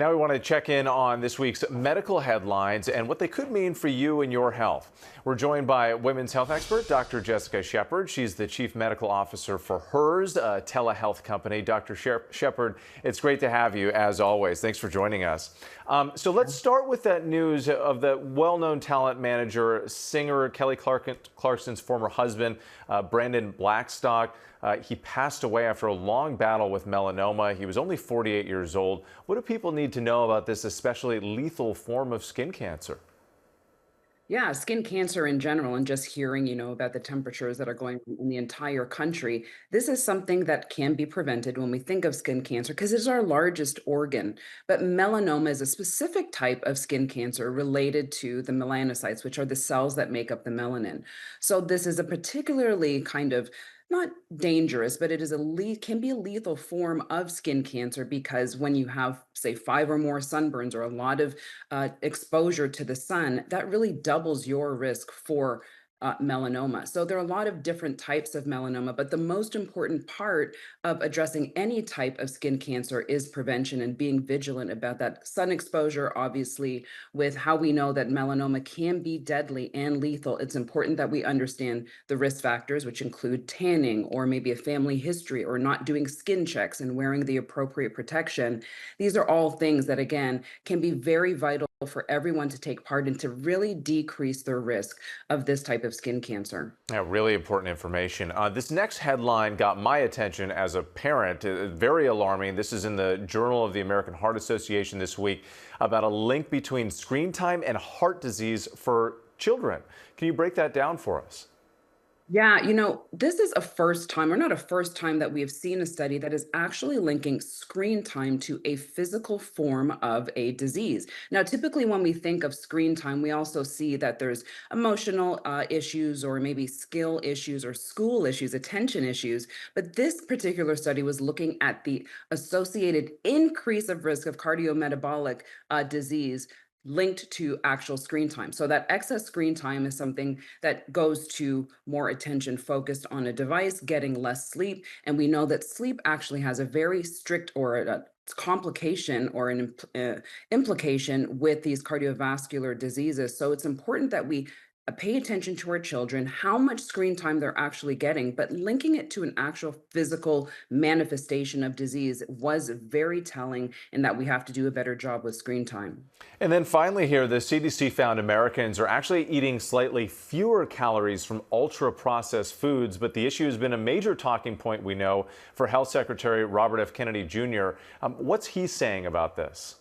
Now we want to check in on this week's medical headlines and what they could mean for you and your health. We're joined by women's health expert, Dr. Jessica Shepard. She's the chief medical officer for HERS, a telehealth company. Dr. Shepard, it's great to have you as always. Thanks for joining us. So let's start with that news of the well-known talent manager, singer Kelly Clarkson's former husband, Brandon Blackstock. He passed away after a long battle with melanoma. He was only 48 years old. What do people need to know about this especially lethal form of skin cancer? Yeah, skin cancer in general, and just hearing, about the temperatures that are going on in the entire country. This is something that can be prevented when we think of skin cancer because it's our largest organ. But melanoma is a specific type of skin cancer related to the melanocytes, which are the cells that make up the melanin. So this is a particularly kind of not dangerous, but it is can be a lethal form of skin cancer because when you have, say, 5 or more sunburns or a lot of exposure to the sun, that really doubles your risk for melanoma. So there are a lot of different types of melanoma, but the most important part of addressing any type of skin cancer is prevention and being vigilant about that sun exposure. Obviously, with how we know that melanoma can be deadly and lethal, it's important that we understand the risk factors, which include tanning or maybe a family history or not doing skin checks and wearing the appropriate protection. These are all things that, again, can be very vital for everyone to take part in to really decrease their risk of this type of skin cancer. Yeah, really important information. This next headline got my attention as a parent. Very alarming. This is in the Journal of the American Heart Association this week about a link between screen time and heart disease for children. Can you break that down for us? Yeah, this is a first time, or not a first time, that we have seen a study that is actually linking screen time to a physical form of a disease. Now, typically, when we think of screen time, we also see that there's emotional issues, or maybe skill issues, or school issues, attention issues. But this particular study was looking at the associated increase of risk of cardiometabolic disease linked to actual screen time. So that excess screen time is something that goes to more attention focused on a device, getting less sleep. And we know that sleep actually has a very strict or a complication or an implication with these cardiovascular diseases. So it's important that we pay attention to our children, how much screen time they're actually getting, but linking it to an actual physical manifestation of disease was very telling in that we have to do a better job with screen time. And then finally here, the CDC found Americans are actually eating slightly fewer calories from ultra-processed foods, but the issue has been a major talking point, we know, for Health Secretary Robert F. Kennedy Jr. What's he saying about this?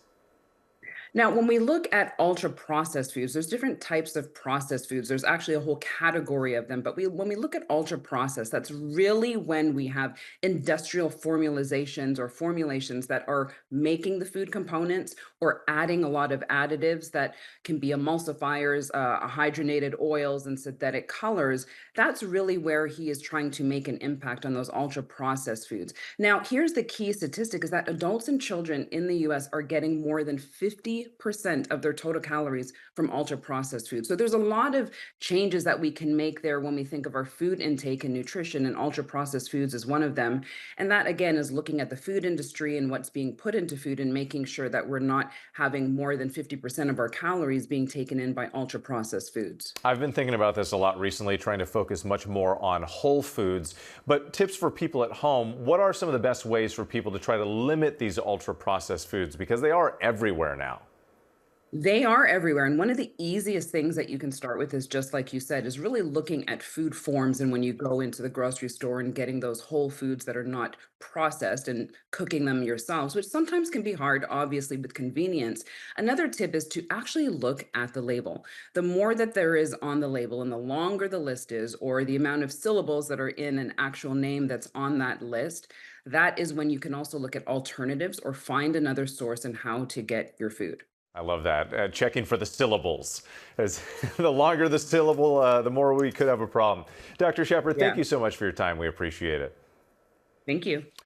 Now, when we look at ultra processed foods, there's different types of processed foods. There's actually a whole category of them. But when we look at ultra processed, that's really when we have industrial formulations or formulations that are making the food components or adding a lot of additives that can be emulsifiers, hydrogenated oils, and synthetic colors. That's really where he is trying to make an impact on those ultra processed foods. Now, here's the key statistic is that adults and children in the US are getting more than 50% of their total calories from ultra processed foods. So there's a lot of changes that we can make there when we think of our food intake and nutrition, and ultra processed foods is one of them. And that, again, is looking at the food industry and what's being put into food and making sure that we're not having more than 50% of our calories being taken in by ultra processed foods. I've been thinking about this a lot recently, trying to focus much more on whole foods. But tips for people at home, what are some of the best ways for people to try to limit these ultra-processed foods? Because they are everywhere now. They are everywhere. And one of the easiest things that you can start with is just like you said, is really looking at food forms. And when you go into the grocery store and getting those whole foods that are not processed and cooking them yourselves, which sometimes can be hard, obviously, with convenience. Another tip is to actually look at the label. The more that there is on the label and the longer the list is, or the amount of syllables that are in an actual name that's on that list, that is when you can also look at alternatives or find another source and how to get your food. I love that. Checking for the syllables. As the longer the syllable, the more we could have a problem. Dr. Shepard, Yeah. thank you so much for your time. We appreciate it. Thank you.